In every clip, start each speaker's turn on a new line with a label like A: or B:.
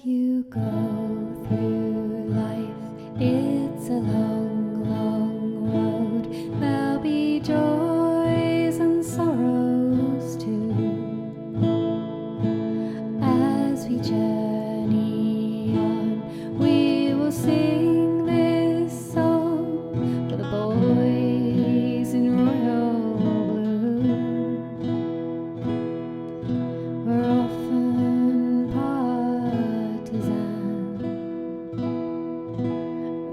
A: you go through life, it's a long, long road. There'll be joys and sorrows too. As we journey on, we will sing this song for the boys in royal blue. We're often partisan.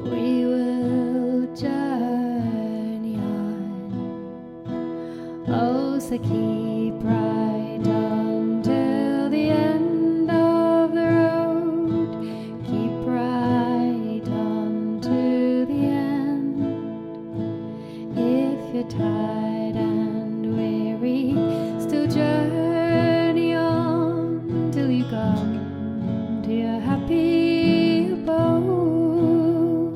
A: We will journey on. Oh, so keep right on till the end of the road. Keep right on to the end. If you're tired and weary, still journey on till you come to your happy abode,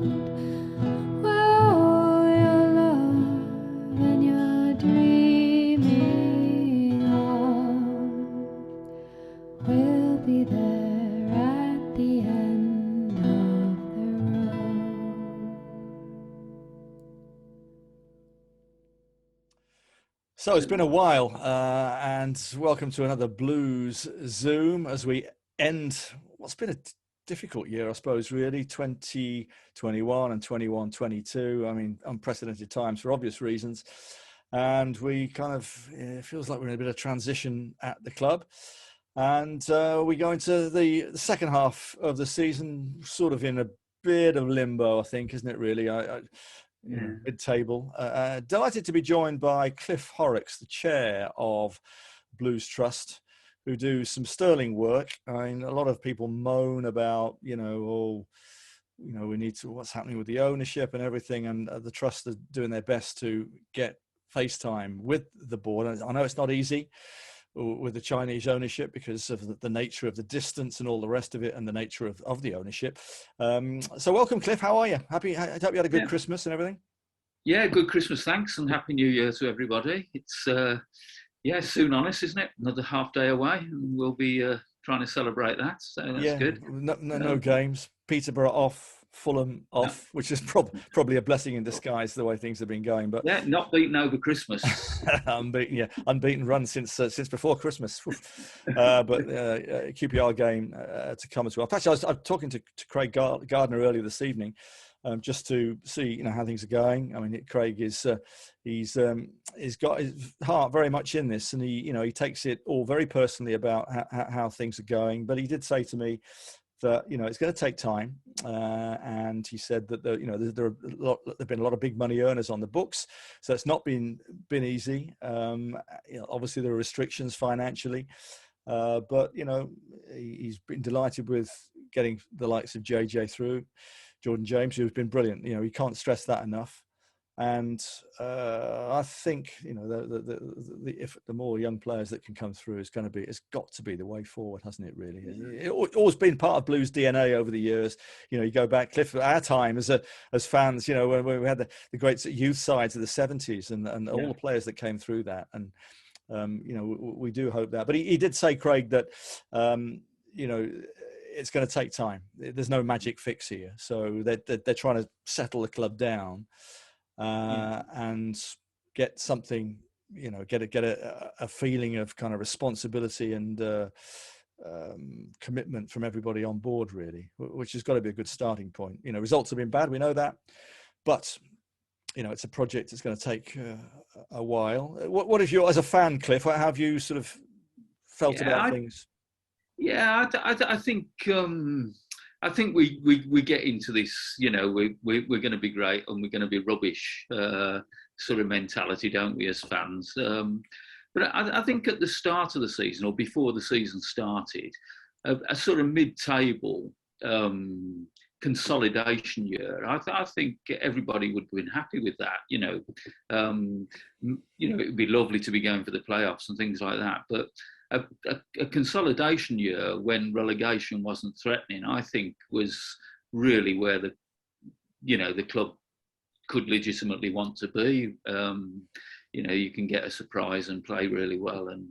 A: where all your love and your dreaming of will be there at the end of the road.
B: So it's been a while, and welcome to another Blues Zoom as we end what's been a difficult year, I suppose, really, 2021 and 21-22. I mean, unprecedented times for obvious reasons. And we kind of, it feels like we're in a bit of transition at the club. And we go into the second half of the season sort of in a bit of limbo, I think, isn't it, really? Mid-table. Delighted to be joined by Cliff Horrocks, the chair of Blues Trust, who do some sterling work. I mean, a lot of people moan about, we need to, what's happening with the ownership and everything, and the trust are doing their best to get FaceTime with the board. I know it's not easy with the Chinese ownership because of the nature of the distance and all the rest of it, and the nature of the ownership. So welcome, Cliff. How are you? I hope you had a good Christmas and everything.
C: Yeah, good Christmas, thanks, and Happy New Year to everybody. It's soon on us, isn't it? Another half day away, and we'll be trying to celebrate that. So that's good.
B: No games. Peterborough off. Fulham off, which is probably a blessing in disguise the way things have been going. But
C: yeah, not beaten over Christmas.
B: Unbeaten run since before Christmas. But QPR game to come as well. Actually, I was talking to Craig Gardner earlier this evening, just to see how things are going. I mean, Craig is he's got his heart very much in this, and he takes it all very personally about how things are going. But he did say to me that it's going to take time, and he said that there've been a lot of big money earners on the books, so it's not been easy. Obviously there are restrictions financially, but he's been delighted with getting the likes of JJ through, Jordan James, who's been brilliant. He can't stress that enough. And I think if the more young players that can come through, it's got to be the way forward, hasn't it? Really, it's always been part of Blues DNA over the years. You go back, Cliff, our time as fans. When we had the great youth sides of the '70s and all the players that came through that, and we do hope that. But he did say, Craig, that it's going to take time. There's no magic fix here, so they're trying to settle the club down. And get something, get a feeling of kind of responsibility and commitment from everybody on board, really, which has got to be a good starting point. Results have been bad, we know that, but it's a project that's going to take a while. What is as a fan, Cliff? How have you sort of felt about things?
C: Yeah, I think. I think we get into this, we're going to be great and we're going to be rubbish sort of mentality, don't we, as fans? But I think at the start of the season, or before the season started, a sort of mid-table consolidation year, I think everybody would have been happy with that. It would be lovely to be going for the playoffs and things like that, but a consolidation year when relegation wasn't threatening, I think, was really where the club could legitimately want to be. You can get a surprise and play really well and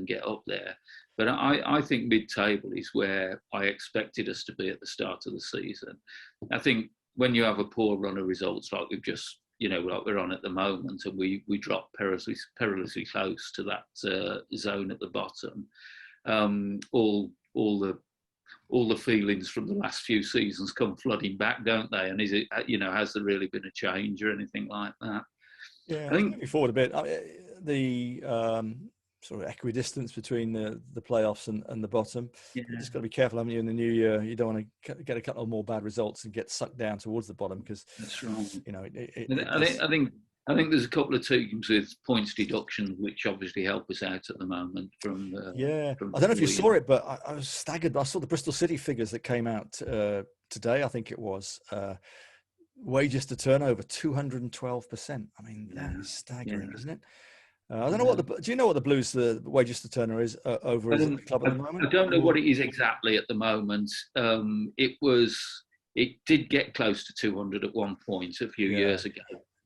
C: get up there. But I think mid-table is where I expected us to be at the start of the season. I think when you have a poor run of results like we've just, like we're on at the moment, and we drop perilously close to that zone at the bottom, all the feelings from the last few seasons come flooding back, don't they? And is it, has there really been a change or anything like that?
B: Yeah,
C: I think
B: moving forward a bit, the sort of equidistance between the playoffs and the bottom.
C: Yeah.
B: You just got to be careful, haven't you? In the new year, you don't want to get a couple of more bad results and get sucked down towards the bottom, because
C: that's right.
B: I
C: I think there's a couple of teams with points deductions which obviously help us out at the moment. From
B: I don't know if you saw it, but I was staggered. I saw the Bristol City figures that came out today. I think it was wages to turnover 212%. I mean, that is staggering, isn't it? I don't know do you know what the Blues the wages to turnover is over at the club at the moment?
C: I don't know what it is exactly at the moment. It did get close to 200 at one point a few years ago.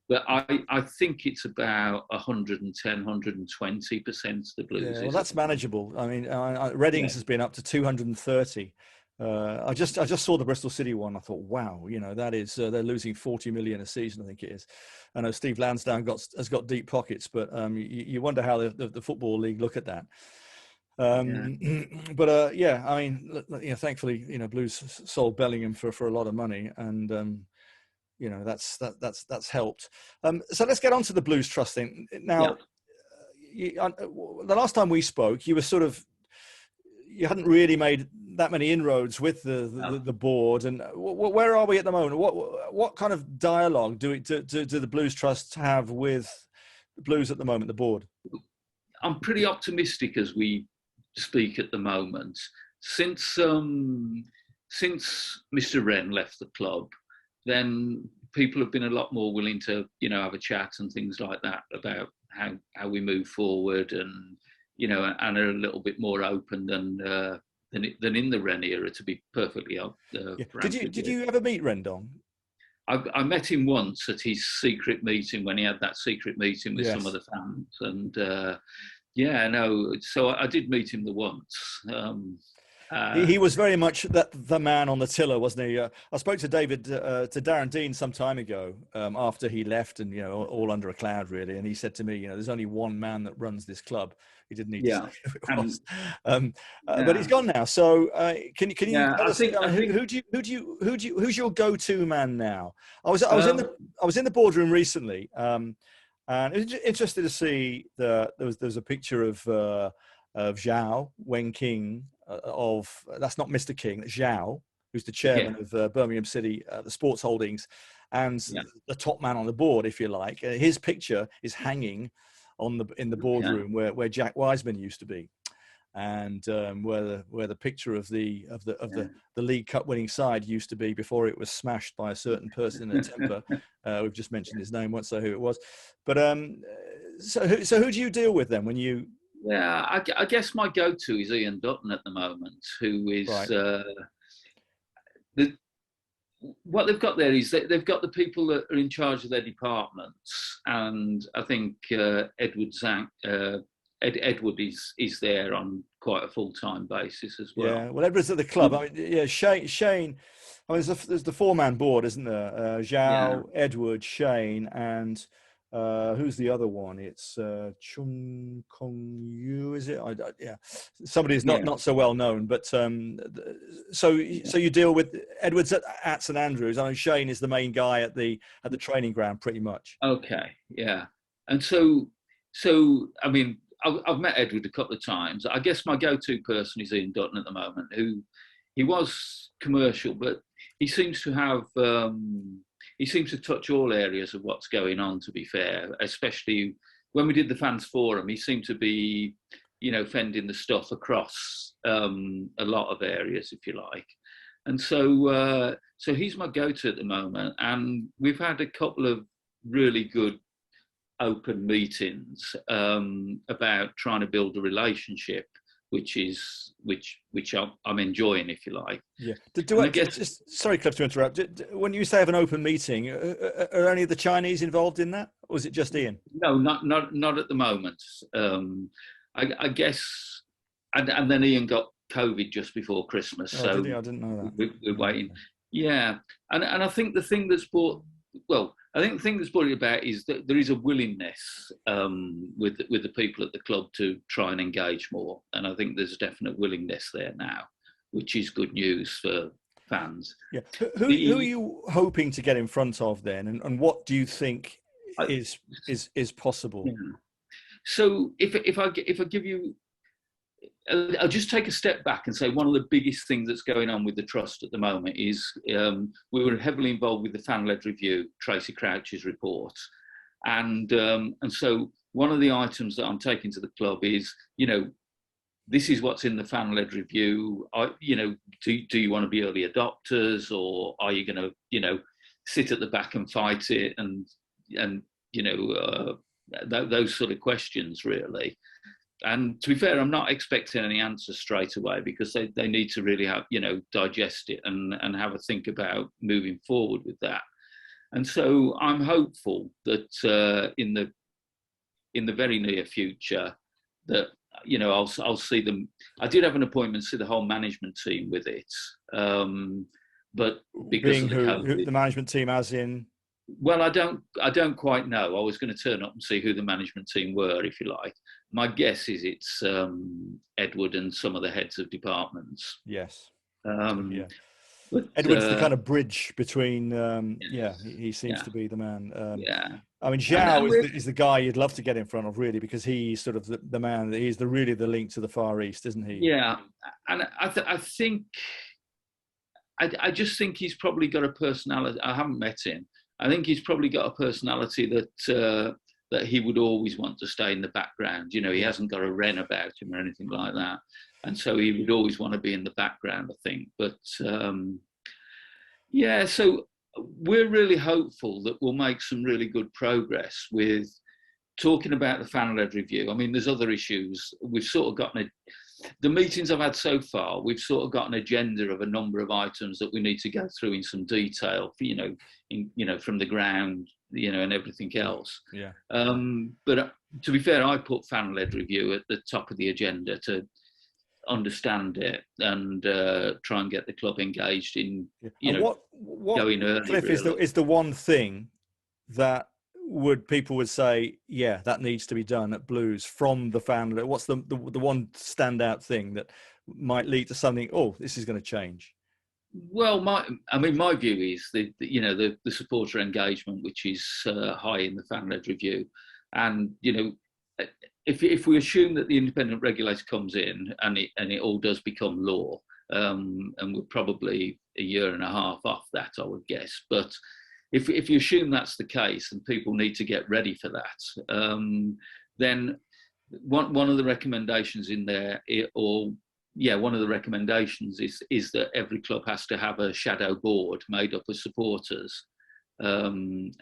C: But I think it's about 110, 120% the Blues.
B: Yeah, well, that's manageable. I mean, Reading's has been up to 230. I just saw the Bristol City one. I thought, wow, that is they're losing 40 million a season. I think it is. I know Steve Lansdowne has got deep pockets, but you wonder how the football league look at that. But I mean, thankfully, Blues sold Bellingham for a lot of money, and that's helped. So let's get on to the Blues Trust thing now. The last time we spoke, you hadn't really made that many inroads with the board, and where are we at the moment? What kind of dialogue do the Blues Trust have with the Blues at the moment, the board?
C: I'm pretty optimistic as we speak at the moment. Since Mr. Wren left the club, then people have been a lot more willing to have a chat and things like that about how we move forward, and and are a little bit more open than in the Wren era, to be perfectly frank.
B: Did you ever meet Rendon?
C: I met him once at his secret meeting, when he had that secret meeting with some of the fans, and so I did meet him the once.
B: He was very much the man on the tiller, wasn't he? I spoke to Darren Dean some time ago, after he left, and all under a cloud really, and he said to me, there's only one man that runs this club. He didn't need to say who it was, but he's gone now. So can you tell us, who's your go-to man now? I was in the boardroom recently, and it was interested to see there was a picture of Zhao Wenqing. That's not Mr. King, Zhao, who's the chairman of Birmingham City, the sports holdings, and the top man on the board, if you like. His picture is hanging in the boardroom where Jack Wiseman used to be, and where the picture of the League Cup winning side used to be before it was smashed by a certain person in a temper. We've just mentioned his name, won't say who it was, but so who do you deal with then when you?
C: Yeah, I guess my go-to is Ian Dutton at the moment, who is what they've got there is they've got the people that are in charge of their departments, and I think Edward is there on quite a full-time basis as well.
B: Yeah, well, Edward's at the club. I mean, Shane. I mean, there's the four-man board, isn't there? Zhao, Edward, Shane, and. Who's the other one? It's Chung Kong Yu, is it? Somebody who's not so well known. But so you deal with Edwards at St Andrews. I know Shane is the main guy at the training ground, pretty much.
C: Okay, yeah. And so I mean, I've met Edward a couple of times. I guess my go-to person is Ian Dutton at the moment, who he was commercial, but he seems to have. He seems to touch all areas of what's going on, to be fair, especially when we did the fans forum. He seemed to be, fending the stuff across a lot of areas, if you like. And so he's my go-to at the moment. And we've had a couple of really good open meetings about trying to build a relationship, which I'm enjoying, if you like.
B: Yeah. Sorry, Cliff, to interrupt. When you say have an open meeting, are any of the Chinese involved in that, or is it just Ian?
C: No, not at the moment. I guess and then Ian got COVID just before Christmas,
B: Oh,
C: so
B: did he? I didn't know that.
C: we're waiting. Yeah, and I think the thing that's brought it about is that there is a willingness with the people at the club to try and engage more, and I think there's a definite willingness there now, which is good news for fans.
B: Yeah, who are you hoping to get in front of then, and what do you think is possible?
C: Yeah. So if I give you, I'll just take a step back and say one of the biggest things that's going on with the trust at the moment is we were heavily involved with the fan-led review, Tracy Crouch's report, and so one of the items that I'm taking to the club is, this is what's in the fan-led review. Do you want to be early adopters, or are you going to sit at the back and fight it, and those sort of questions really. And to be fair, I'm not expecting any answers straight away, because they need to really have, digest it and have a think about moving forward with that. And so I'm hopeful that in the very near future that, I'll see them. I did have an appointment to see the whole management team with it. But because of
B: who the management team as in?
C: Well, I don't quite know. I was going to turn up and see who the management team were, if you like. My guess is it's Edward and some of the heads of departments.
B: Yes.
C: Yeah. But,
B: Edward's the kind of bridge between. He seems to be the man. I mean, Zhao is the guy you'd love to get in front of, really, because he's sort of the man. He's really the link to the Far East, isn't he?
C: Yeah, and I think I just think he's probably got a personality. I haven't met him. I think he's probably got a personality that he would always want to stay in the background. He hasn't got a wren about him or anything like that. And so he would always want to be in the background, I think. But so we're really hopeful that we'll make some really good progress with talking about the fan-led review. I mean, there's other issues. We've sort of gotten the meetings I've had so far, we've sort of got an agenda of a number of items that we need to go through in some detail, from the ground, and everything else.
B: Yeah.
C: But to be fair, I put fan-led review at the top of the agenda to understand it and try and get the club engaged in,
B: what
C: going early.
B: Cliff,
C: really.
B: is the one thing that people would say, yeah, that needs to be done at Blues from the fan? What's the one standout thing that might lead to something? Oh, this is going to change. Well,
C: my view is the supporter engagement, which is high in the fan-led review, and if we assume that the independent regulator comes in and it all does become law, and we're probably a year and a half off that, I would guess, but if you assume that's the case and people need to get ready for that, then one of the recommendations in there, one of the recommendations is that every club has to have a shadow board made up of supporters, and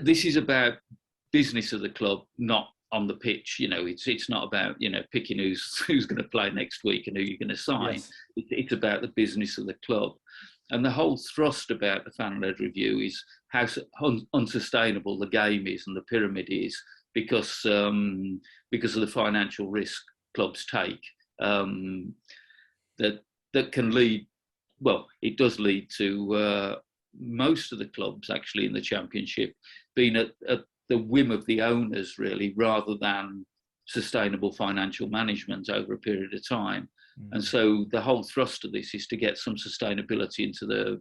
C: this is about business of the club, not on the pitch. It's not about picking who's going to play next week and who you're going to sign. Yes. It's about the business of the club. And the whole thrust about the fan-led review is how unsustainable the game is and the pyramid is because of the financial risk clubs take. That can lead, it does lead to most of the clubs actually in the Championship being at the whim of the owners, really, rather than sustainable financial management over a period of time. And so the whole thrust of this is to get some sustainability into the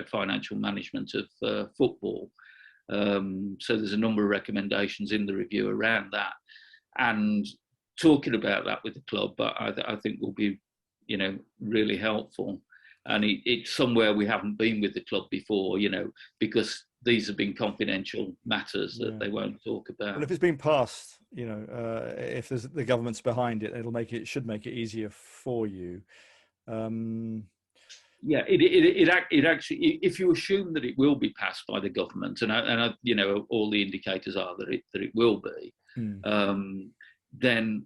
C: financial management of football. So there's a number of recommendations in the review around that, and talking about that with the club, but I think will be really helpful. And it's somewhere we haven't been with the club before, because these have been confidential matters that they won't talk about.
B: Well, if it's been passed, if there's the government's behind it, it should make it easier for you.
C: It actually, if you assume that it will be passed by the government, and all the indicators are that it will be, then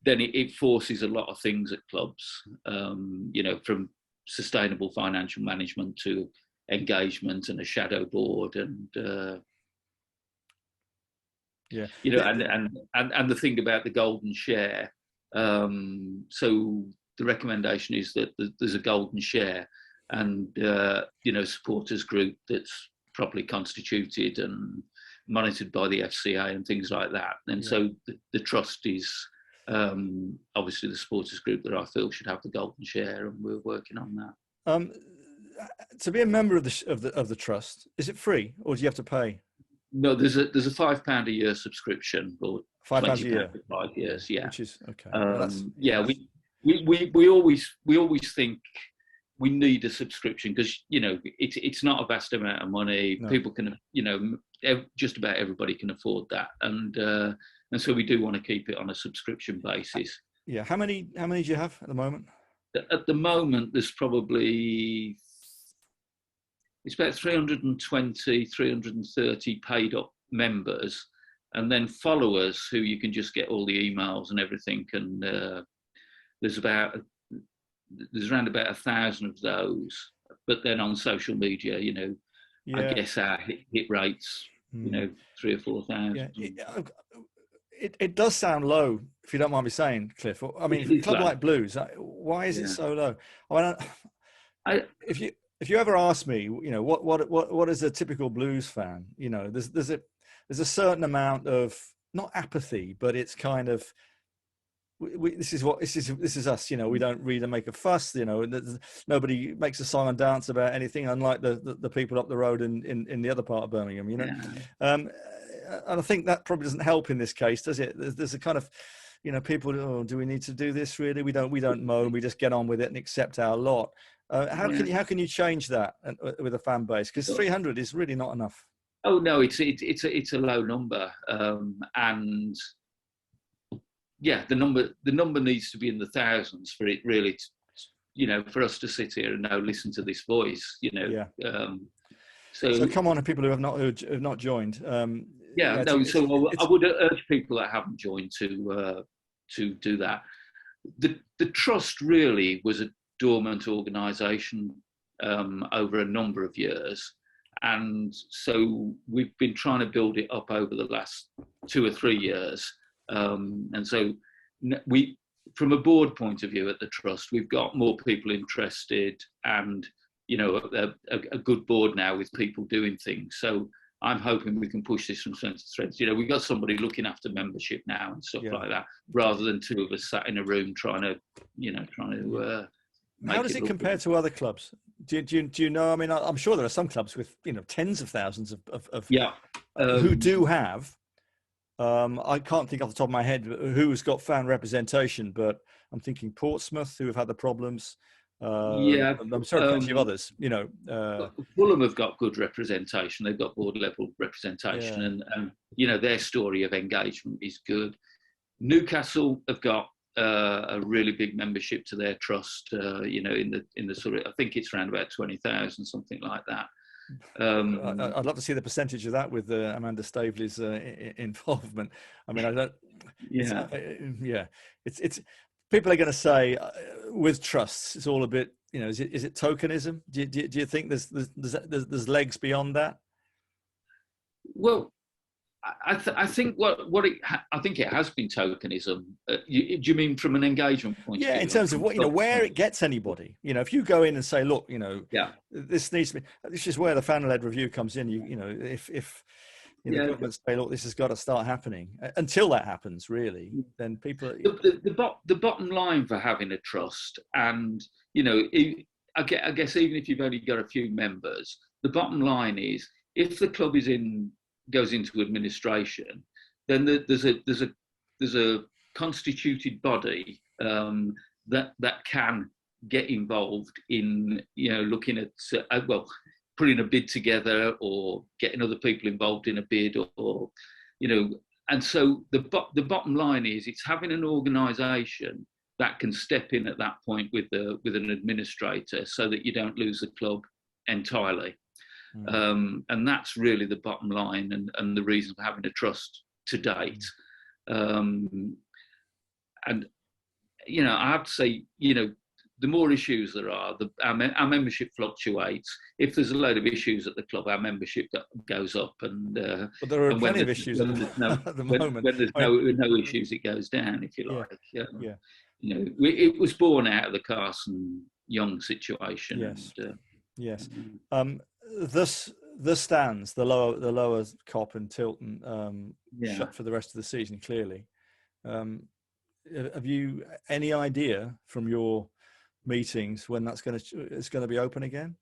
C: it forces a lot of things at clubs, from sustainable financial management to engagement and a shadow board, and
B: Yeah.
C: You know, and the thing about the golden share. So the recommendation is that there's a golden share, and you know, supporters group that's properly constituted and monitored by the FCA and things like that. And so the trust is obviously the supporters group that I feel should have the golden share, and we're working on that.
B: To be a member of the trust, is it free or do you have to pay?
C: No, there's a £5 a year subscription, or
B: £5 a year
C: for 5 years. Yeah,
B: which is okay.
C: We always think we need a subscription because, you know, it's not a vast amount of money. No. People can, you know, just about everybody can afford that, and so we do want to keep it on a subscription basis.
B: Yeah. How many do you have at the moment?
C: At the moment, there's probably, it's about 320, 330 paid up members, and then followers who you can just get all the emails and everything. And there's around about 1,000 of those. But then on social media, you know, I guess our hit rates, you know, 3,000 or 4,000.
B: Yeah. It does sound low, if you don't mind me saying, Cliff. I mean, a club like Blues, why is it so low? I mean, if you ever ask me, you know, what is a typical Blues fan? You know, there's a certain amount of, not apathy, but it's kind of, this is us. You know, we don't read and make a fuss. You know, nobody makes a song and dance about anything, unlike the people up the road in the other part of Birmingham. You know. Yeah. And I think that probably doesn't help in this case, does it? There's a kind of, you know, people, oh, do we need to do this really? We don't moan, we just get on with it and accept our lot. How can you change that with a fan base? Because 300 is really not enough.
C: Oh no, it's a low number, and yeah, the number needs to be in the thousands for it really, you know, for us to sit here and now listen to this voice, you know. Yeah. So
B: come on, people who have not joined.
C: I would urge people that haven't joined to do that. The trust really was a dormant organisation over a number of years, and so we've been trying to build it up over the last 2 or 3 years. And so we, from a board point of view at the trust, we've got more people interested, and you know, a good board now with people doing things. So I'm hoping we can push this from centre to threads. You know, we've got somebody looking after membership now and stuff like that, rather than 2 of us sat in a room trying to.
B: How does it compare to other clubs? Do you know? I mean, I'm sure there are some clubs with, you know, tens of thousands of who do have. I can't think off the top of my head who's got fan representation, but I'm thinking Portsmouth, who have had the problems. I'm sorry, plenty of others. You know,
C: Fulham have got good representation. They've got board level representation, and you know, their story of engagement is good. Newcastle have got a really big membership to their trust. You know, in the sort of, I think it's around about 20,000, something like that.
B: I'd love to see the percentage of that with Amanda Staveley's involvement. I mean, I don't. Yeah. It's people are going to say with trusts, it's all a bit. You know, is it tokenism? Do you think there's legs beyond that?
C: Well, I think I think it has been tokenism. Do you mean from an engagement point of view?
B: Yeah, in terms of what, you know, where it gets anybody. You know, if you go in and say, look, you know, this needs to be. This is where the fan-led review comes in. You know, if you know, government say, look, this has got to start happening. Until that happens, really, then people.
C: The bottom line for having a trust, and you know, I guess even if you've only got a few members, the bottom line is if the club goes into administration, then there's a constituted body that can get involved in, you know, looking at putting a bid together or getting other people involved in a bid, or you know. And so the bottom line is it's having an organisation that can step in at that point with an administrator, so that you don't lose the club entirely. And that's really the bottom line and the reason for having a trust to date. And, you know, I have to say, you know, the more issues there are, our membership fluctuates. If there's a load of issues at the club, our membership goes up, and
B: but there are
C: and
B: plenty of issues at the moment.
C: When there's no issues, it goes down, if you
B: Yeah.
C: like.
B: Yeah.
C: You know, it was born out of the Carson Young situation.
B: Yes.
C: And,
B: yes. The stands, the lower Cop and Tilton, shut for the rest of the season. Clearly, have you any idea from your meetings when it's going to be open again?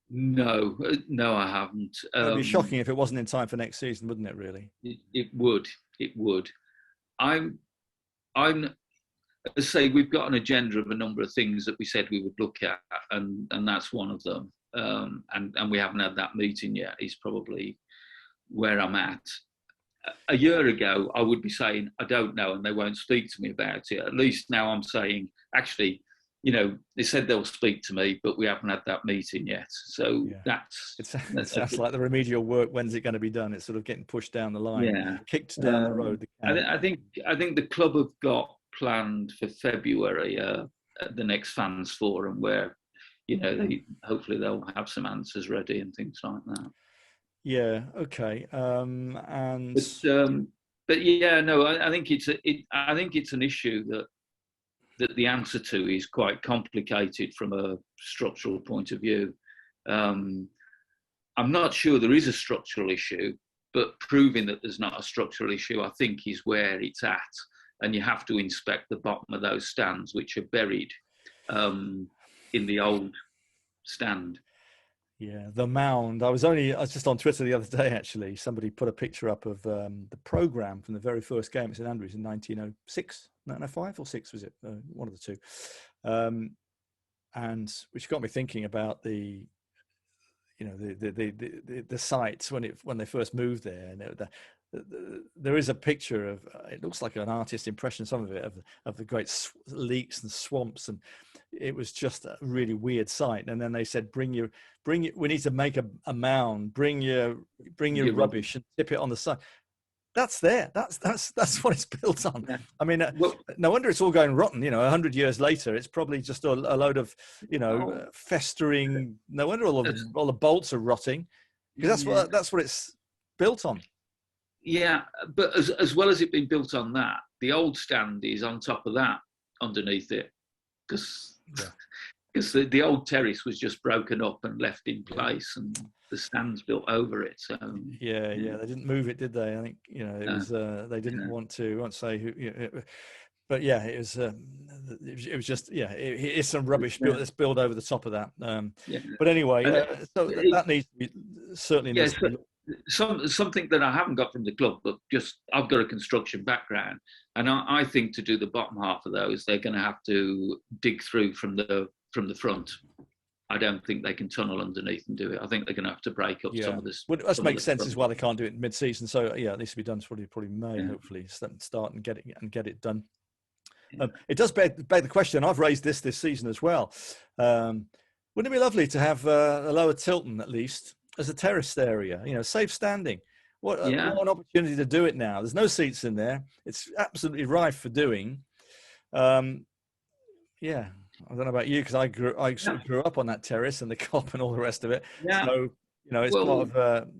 C: No, I haven't.
B: It'd be shocking if it wasn't in time for next season, wouldn't it? Really,
C: it would. I'm. As I say, we've got an agenda of a number of things that we said we would look at, and that's one of them. And we haven't had that meeting yet. Is probably where I'm at. A year ago, I would be saying I don't know, and they won't speak to me about it. At least now I'm saying, actually, you know, they said they'll speak to me, but we haven't had that meeting yet. So
B: it sounds like the remedial work. When's it going to be done? It's sort of getting pushed down the line, kicked down the road.
C: I think the club have got planned for February the next fans forum, where, you know, hopefully they'll have some answers ready and things like that.
B: Yeah. Okay.
C: But yeah, no, I think it's an issue that the answer to is quite complicated from a structural point of view. I'm not sure there is a structural issue, but proving that there's not a structural issue, I think, is where it's at. And you have to inspect the bottom of those stands, which are buried in the old stand.
B: Yeah, the mound. I was just on Twitter the other day, actually. Somebody put a picture up of the programme from the very first game at St Andrews in 1906, 1905 or 6, was it? One of the two. And which got me thinking about the sites when they first moved there. And there is a picture of, it looks like an artist impression, some of it, of the great leaks and swamps, and it was just a really weird sight. And then they said, bring your we need to make a mound, bring your rubbish and tip it on the side. That's there. That's what it's built on. Yeah. I mean, no wonder it's all going rotten. 100 years later, it's probably just a load of, festering. No wonder all the bolts are rotting, because that's what it's built on.
C: Yeah, but as well as it being built on that, the old stand is on top of that, underneath it, because the old terrace was just broken up and left in place, and the stand's built over it. So
B: yeah, they didn't move it, did they? I think it was they didn't want to. I won't say who. But yeah, it was just it is some rubbish built over the top of that. But anyway, so that needs to be certainly. Needs to be,
C: something that I haven't got from the club, but just I've got a construction background, and I think to do the bottom half of those, they're going to have to dig through from the front. I don't think they can tunnel underneath and do it. I think they're going to have to break up some of this.
B: Well, that makes sense as well. They can't do it mid-season, so it needs to be done. Probably May, hopefully, start and get it done. It does beg the question. I've raised this season as well. Wouldn't it be lovely to have a lower Tilton at least as a terraced area? Safe standing. What an opportunity to do it now. There's no seats in there. It's absolutely rife for doing. I don't know about you, because I grew up on that terrace and the Cop and all the rest of it. Yeah. So it's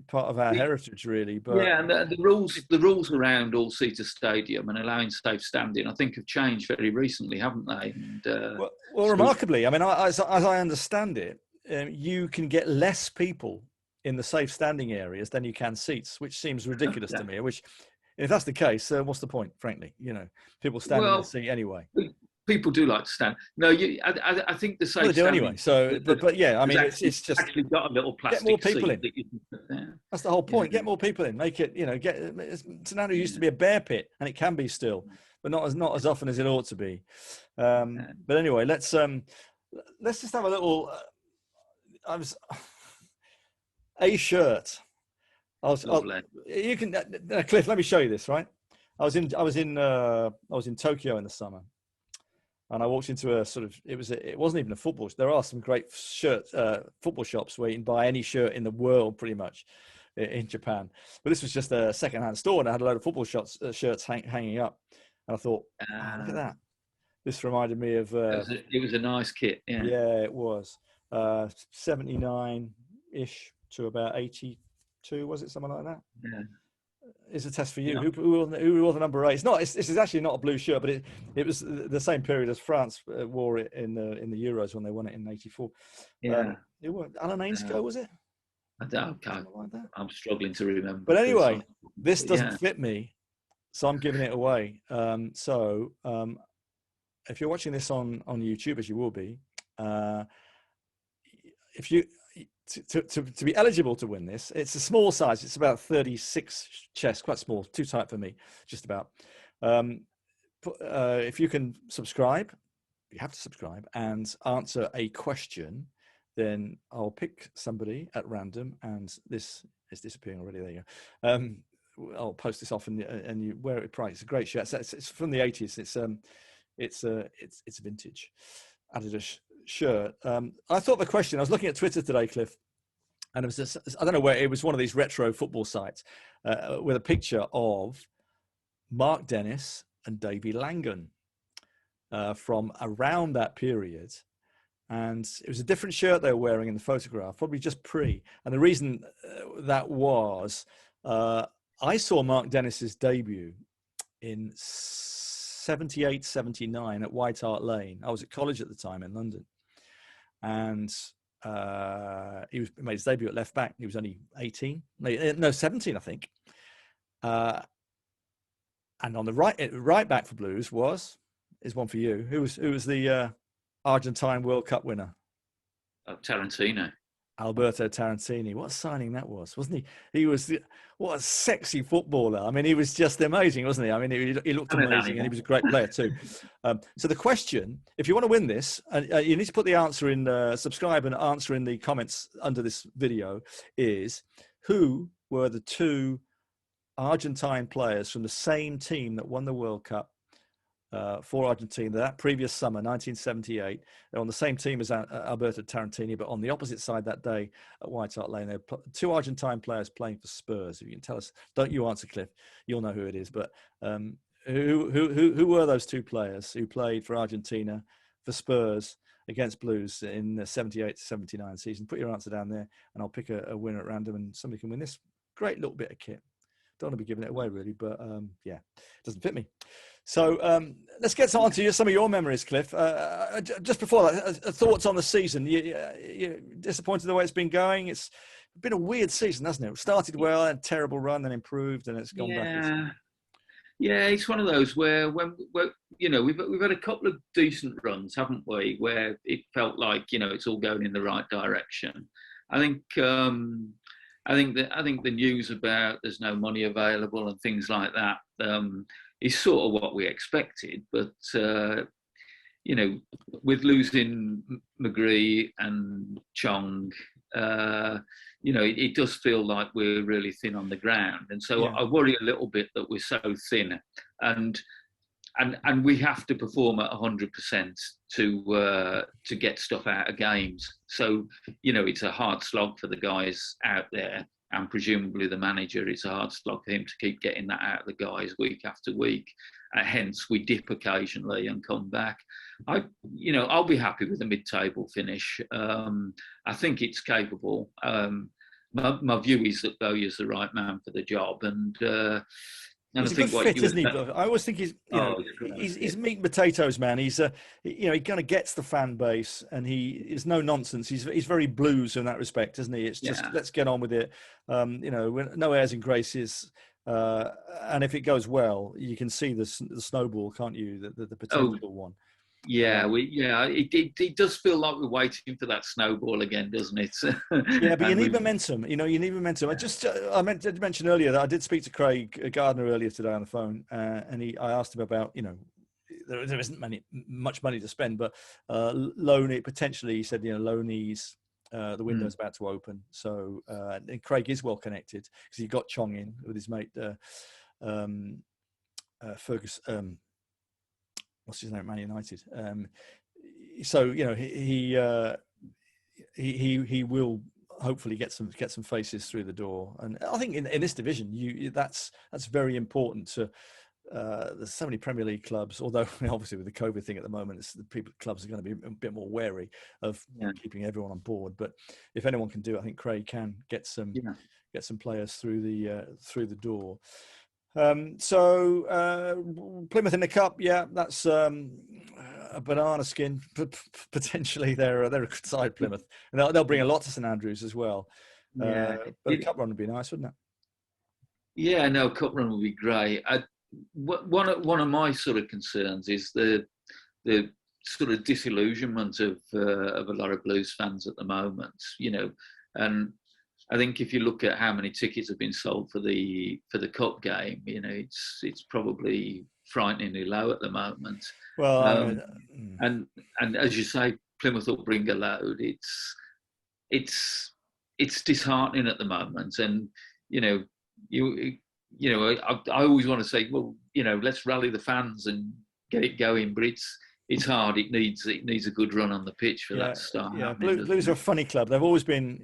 B: part of our heritage, really. But
C: and the rules around all-seater stadium and allowing safe standing, I think, have changed very recently, haven't they? And,
B: remarkably, I mean, as I understand it, you can get less people in the safe standing areas than you can seats, which seems ridiculous to me. Which, if that's the case, what's the point? Frankly, people stand in the seat anyway.
C: People do like to stand. No, I think the safe.
B: Well, they do anyway. So, but yeah, I mean, it's just
C: actually got a little plastic.
B: Get more people in.
C: That you can put there.
B: That's the whole point. Get more people in. Make it. St Andrews used to be a bear pit, and it can be still, but not as often as it ought to be. But anyway, let's just have a little. A shirt. You can, Cliff. Let me show you this. Right, I was in Tokyo in the summer, and I walked into a sort of. It wasn't even a football. There are some great football shops where you can buy any shirt in the world, pretty much, in Japan. But this was just a second-hand store, and I had a load of football shirts hanging up. And I thought, look at that. This reminded me of
C: It was a nice kit. Yeah.
B: yeah, it was 79-ish to about 82, was it, something like that?
C: Yeah.
B: Is a test for you.
C: Yeah.
B: Who wore the number 8? It's not. This is actually not a blue shirt, but it was the same period as France wore it in the Euros when they won it in '84.
C: Yeah.
B: It was Alan Ainscough, was it?
C: I don't.
B: Something like that.
C: I'm struggling to remember.
B: But anyway, this doesn't
C: yeah.
B: fit me, so I'm giving it away. If you're watching this on YouTube, as you will be, if you to be eligible to win this, it's a small size. It's about 36 chest, quite small, too tight for me, just about. If you can subscribe, you have to subscribe and answer a question, then I'll pick somebody at random, and this is disappearing already. There you go. I'll post this off, and you wear it price. It's a great shirt. It's from the 80s. It's a vintage Adidas shirt. I thought the question, I was looking at Twitter today, Cliff, and it was just, I don't know where, it was one of these retro football sites with a picture of Mark Dennis and Davy Langan from around that period. And it was a different shirt they were wearing in the photograph, probably just pre. And the reason that was, I saw Mark Dennis's debut in 78, 79 at White Hart Lane. I was at college at the time in London. And he made his debut at left back. He was only 18, no, 17, I think. And on the right back for Blues is one for you. Who was the Argentine World Cup winner?
C: Tarantino.
B: Alberto Tarantini. What a signing that was, wasn't he? What a sexy footballer. I mean, he was just amazing, wasn't he? I mean, he looked amazing, and he was a great player too. So the question, if you want to win this, you need to put the answer in, subscribe and answer in the comments under this video, is who were the two Argentine players from the same team that won the World Cup for Argentina that previous summer, 1978. They're on the same team as Alberto Tarantini, but on the opposite side that day at White Hart Lane, there were two Argentine players playing for Spurs. If you can tell us, don't you answer, Cliff? You'll know who it is. But who were those two players who played for Argentina for Spurs against Blues in the 78-79 season? Put your answer down there, and I'll pick a winner at random, and somebody can win this great little bit of kit. Don't want to be giving it away, really, but yeah, it doesn't fit me. So let's get on to some of your memories, Cliff. Just before that, thoughts on the season. You're disappointed the way it's been going? It's been a weird season, hasn't it? It started well, and terrible run, then improved, and it's gone backwards.
C: Yeah, it's one of those where we've had a couple of decent runs, haven't we? Where it felt like it's all going in the right direction. I think the news about there's no money available and things like that is sort of what we expected. But with losing McGree and Chong, it does feel like we're really thin on the ground, and so I worry a little bit that we're so thin, and we have to perform at 100% to get stuff out of games. So it's a hard slog for the guys out there, and presumably the manager. It's a hard slog for him to keep getting that out of the guys week after week. Hence, we dip occasionally and come back. I'll be happy with a mid-table finish. I think it's capable. My view is that Bowyer's the right man for the job, and
B: he's a good fit, isn't he? I always think he's meat and potatoes, man. He's he kind of gets the fan base, and he is no nonsense. He's very Blues in that respect, isn't he? It's just let's get on with it. No airs and graces, and if it goes well, you can see the snowball, can't you? The potential one.
C: Yeah, it does feel like we're waiting for that snowball again, doesn't it?
B: Yeah, but you need momentum. You need momentum. Yeah. I meant to mention earlier that I did speak to Craig Gardner earlier today on the phone, and I asked him about, there isn't much money to spend, but Loney potentially, he said, Loney's the window's about to open. So and Craig is well connected because he got Chong in with his mate Fergus. What's his name? Man United. So he will hopefully get some faces through the door, and I think in this division, that's very important to there's so many Premier League clubs, although obviously with the COVID thing at the moment, clubs are going to be a bit more wary of keeping everyone on board. But if anyone can do it, I think Craig can get some players through the door. So Plymouth in the Cup, that's a banana skin. Potentially, they're a good side, Plymouth, and they'll bring a lot to St Andrews as well. But a cup run would be nice, wouldn't it?
C: Yeah, no, cup run would be great. One of my sort of concerns is the sort of disillusionment of a lot of Blues fans at the moment, and I think if you look at how many tickets have been sold for the cup game, it's probably frighteningly low at the moment.
B: Well,
C: and as you say, Plymouth will bring a load. It's disheartening at the moment, and I always want to say, well, let's rally the fans and get it going, but it's hard. It needs a good run on the pitch for that to start.
B: Yeah, Blues are a funny club. They've always been,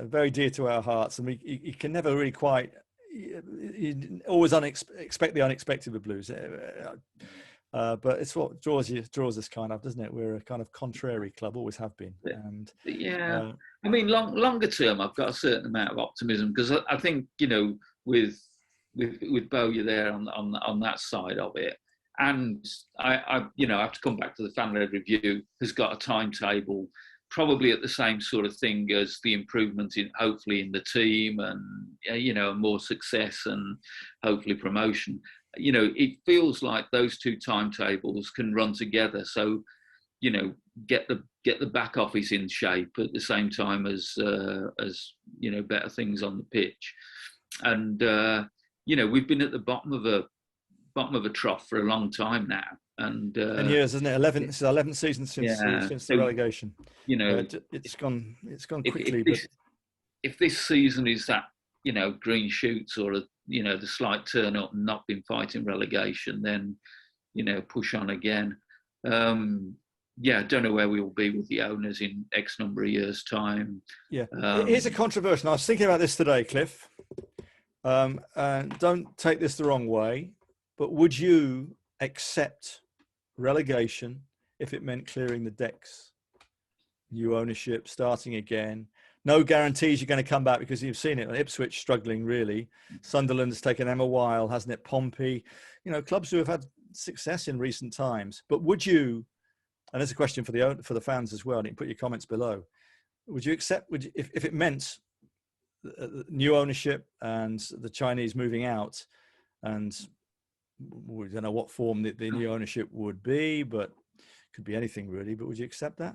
B: very dear to our hearts, and you can never really quite. You always expect the unexpected with Blues, but it's what draws us kind of, doesn't it? We're a kind of contrary club, always have been. And
C: I mean, longer term, I've got a certain amount of optimism because I think with Bowyer there on that side of it. And I have to come back to the fan-led review, has got a timetable, probably at the same sort of thing as the improvement hopefully in the team and, more success and hopefully promotion. It feels like those two timetables can run together. So, get the back office in shape at the same time as better things on the pitch. And, we've been at the bottom of a trough for a long time now, and
B: 10 years, isn't it? 11. This is our 11th season since the relegation. It's gone quickly.
C: If this season is that green shoots or the slight turn up and not been fighting relegation, then push on again. I don't know where we will be with the owners in X number of years' time.
B: Here's a controversial. I was thinking about this today, Cliff. And don't take this the wrong way, but would you accept relegation if it meant clearing the decks? New ownership, starting again. No guarantees you're going to come back because you've seen it. Ipswich struggling, really. Sunderland's taken them a while, hasn't it? Pompey. Clubs who have had success in recent times. But would you, and there's a question for the fans as well, and you can put your comments below, would you accept, if it meant new ownership and the Chinese moving out, and we don't know what form the new ownership would be, but could be anything really. But would you accept that?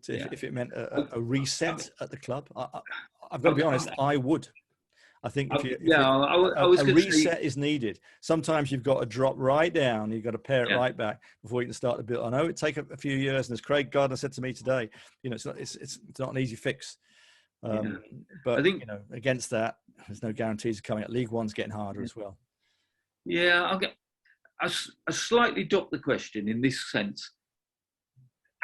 B: If it meant a reset at the club? I've got to be honest, I would. I think a reset is needed. Sometimes you've got to drop right down. You've got to pare it right back before you can start to build. I know it take a few years, and as Craig Gardner said to me today, it's not an easy fix. But I think against that, there's no guarantees of coming out. League One's getting harder as well.
C: I slightly ducked the question in this sense.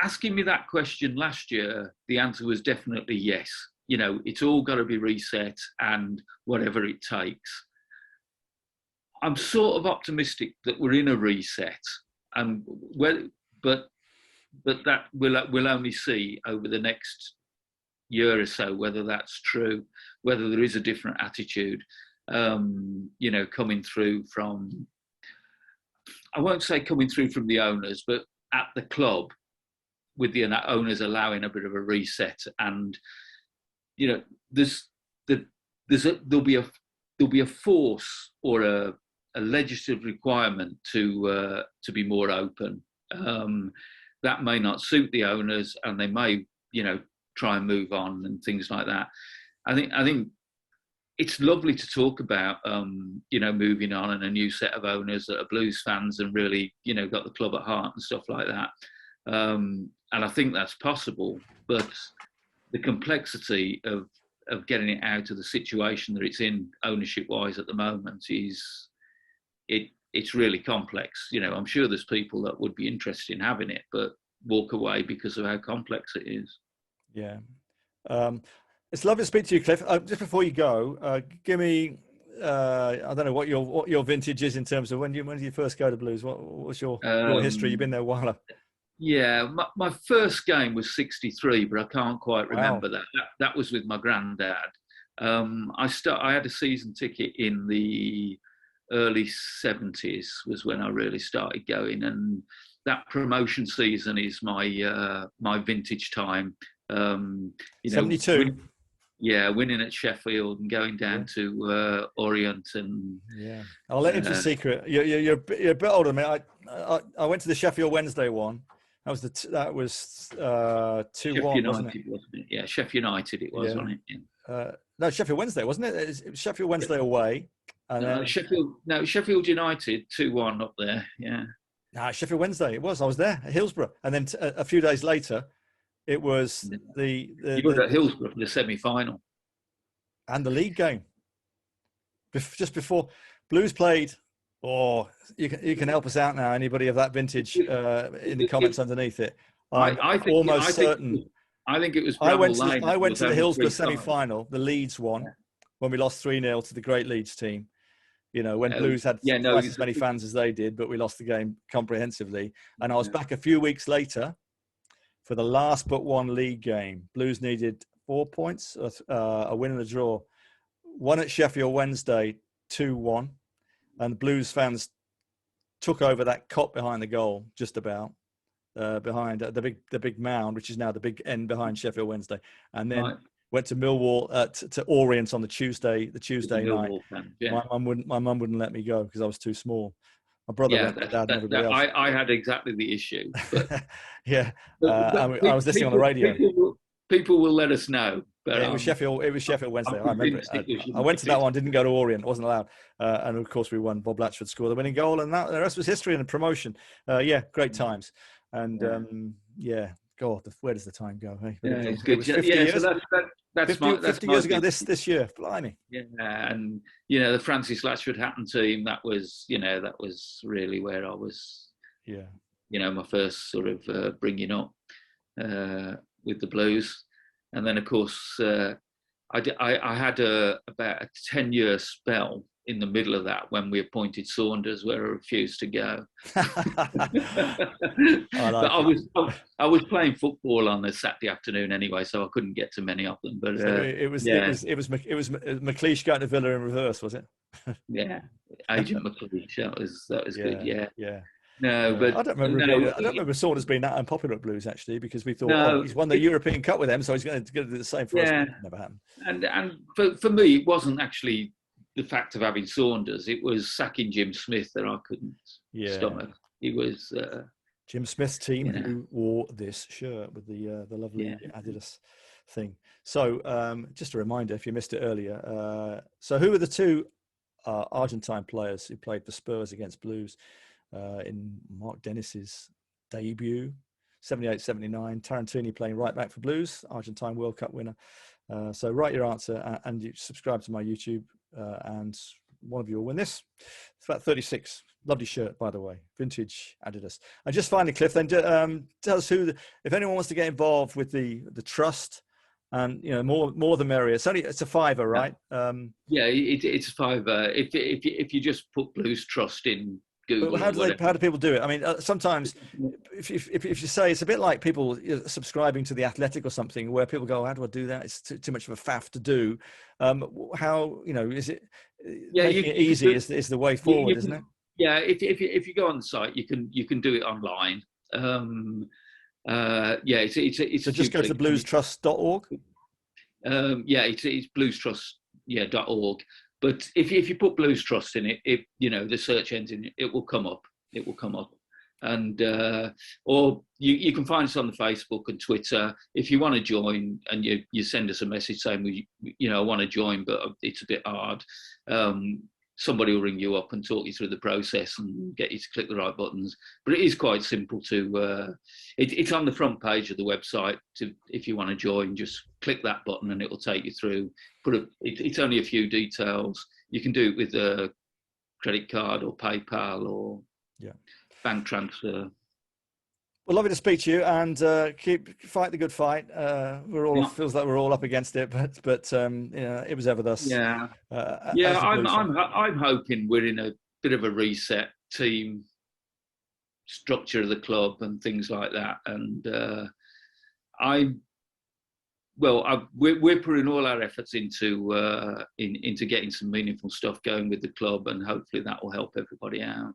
C: Asking me that question last year, the answer was definitely yes. It's all got to be reset and whatever it takes. I'm sort of optimistic that we're in a reset, and but that we'll only see over the next year or so whether that's true, whether there is a different attitude, coming through from, I won't say coming through from the owners, but at the club, with the owners allowing a bit of a reset, and there'll be a force or a legislative requirement to be more open. That may not suit the owners, and they may try and move on and things like that. I think it's lovely to talk about moving on and a new set of owners that are Blues fans and really got the club at heart and stuff like that. And I think that's possible, but the complexity of getting it out of the situation that it's in ownership wise at the moment it's really complex. I'm sure there's people that would be interested in having it, but walk away because of how complex it is.
B: Yeah. It's lovely to speak to you, Cliff. Just before you go, give me I don't know what your vintage is in terms of when did you first go to Blues? What was your history? You've been there a while.
C: Yeah, my first game was '63, but I can't quite remember
B: Wow.
C: that. That was with my granddad. I had a season ticket in the early '70s was when I really started going, and that promotion season is my vintage time. You know,
B: 72.
C: winning at Sheffield and going down to Orient and
B: yeah. I'll let into a secret. You're a bit older than me. I went to the Sheffield Wednesday one. That was 2-1, wasn't it?
C: Wasn't it? Yeah, Sheffield United it was, wasn't it? Yeah.
B: No, Sheffield Wednesday, wasn't it? It was Sheffield Wednesday away, and then
C: Sheffield United 2-1 up there. Yeah.
B: No, Sheffield Wednesday. It was. I was there at Hillsborough, and then a few days later, it was
C: you were at Hillsborough for the semi-final
B: and the league game. Just before Blues played. Oh, you can help us out now. Anybody of that vintage in the comments underneath it. I think almost certain.
C: I think it was.
B: I went to the Hillsborough semi-final, the Leeds one, when we lost 3-0 to the great Leeds team. You know, when Blues had twice as many fans as they did, but we lost the game comprehensively. And I was back a few weeks later for the last but one league game. Blues needed 4 points, a win and a draw. One at Sheffield Wednesday, 2-1. And the Blues fans took over that cot behind the goal, just about behind the big mound, which is now the big end behind Sheffield Wednesday, and then went to Millwall to Orient on the Tuesday night. Yeah. My mum wouldn't let me go because I was too small. My brother went with Dad and everybody else.
C: I had exactly the issue. But,
B: I was listening on the radio.
C: People will let us know. But,
B: it was Sheffield Wednesday. I remember it. I went to that one, didn't go to Orient, wasn't allowed. And of course we won. Bob Latchford scored the winning goal, and the rest was history and a promotion. Great times. And God, where does the time go? Hey?
C: It's good.
B: 50 years.
C: So that's
B: 50 years ago this year. Blimey.
C: Yeah, and the Francis Latchford Hatton team. That was really where I was. Yeah. My first sort of bringing up with the Blues. And then, of course, I had about a 10-year spell in the middle of that when we appointed Saunders, where I refused to go. I was playing football on a Saturday afternoon anyway, so I couldn't get to many of them. But
B: it was McLeish going to Villa in reverse, was it?
C: Yeah, Agent McLeish. That was good. Yeah.
B: Yeah.
C: No, but
B: I don't remember Saunders being that unpopular at Blues actually, because we thought he's won the European Cup with them, so he's going to do the same for us. It never happened.
C: And for me, it wasn't actually the fact of having Saunders; it was sacking Jim Smith that I couldn't stomach. He was
B: Jim Smith's team who wore this shirt with the lovely Adidas thing. So just a reminder, if you missed it earlier, so who are the two Argentine players who played for Spurs against Blues? In Mark Dennis's debut, 78-79, Tarantini playing right back for Blues, Argentine World Cup winner. So write your answer and you subscribe to my YouTube, and one of you will win this. It's about 36. Lovely shirt, by the way, vintage Adidas. And just finally, Cliff, then tell us if anyone wants to get involved with the trust, and more the merrier. It's a $5, right?
C: It's a $5. If you just put Blues Trust in Google,
B: how do people do it? I mean, sometimes if you say, it's a bit like people subscribing to The Athletic or something, where people go, how do I do that? It's too much of a faff to do. How is it? Making it easy is the way forward, isn't it?
C: Yeah, if you go on the site, you can do it online. It's
B: so just go to bluestrust.org.
C: It's bluestrust.org. But if you put Blues Trust in it, the search engine, it will come up. It will come up, and or you can find us on the Facebook and Twitter. If you want to join, and you send us a message saying I want to join, but it's a bit hard. Somebody will ring you up and talk you through the process and get you to click the right buttons. But it is quite simple to. It's on the front page of the website. If you want to join, just click that button and it will take you through. It's only a few details. You can do it with a credit card or PayPal or bank transfer.
B: Well, lovely to speak to you, and fight the good fight. We're all feels like we're all up against it, but it was ever thus.
C: Yeah,
B: as the Blues fan.
C: I'm hoping we're in a bit of a reset team structure of the club and things like that, and we're putting all our efforts into getting some meaningful stuff going with the club, and hopefully that will help everybody out.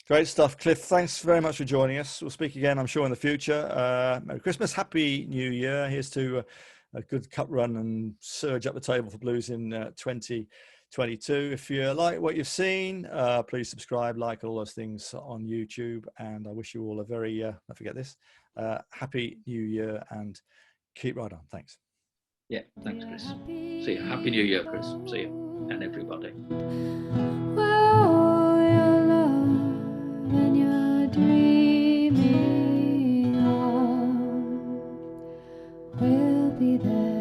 B: Great stuff, Cliff. Thanks very much for joining us. We'll speak again, I'm sure, in the future. Merry Christmas, Happy New Year. Here's to a good cup run and surge up the table for Blues in 2022. If you like what you've seen, please subscribe, like all those things on YouTube. And I wish you all a very, don't forget this, Happy New Year, and keep right on. Thanks.
C: Yeah, thanks, Chris. See you. Happy New Year, Chris. See you. And everybody.
A: When you're dreaming of, we'll be there.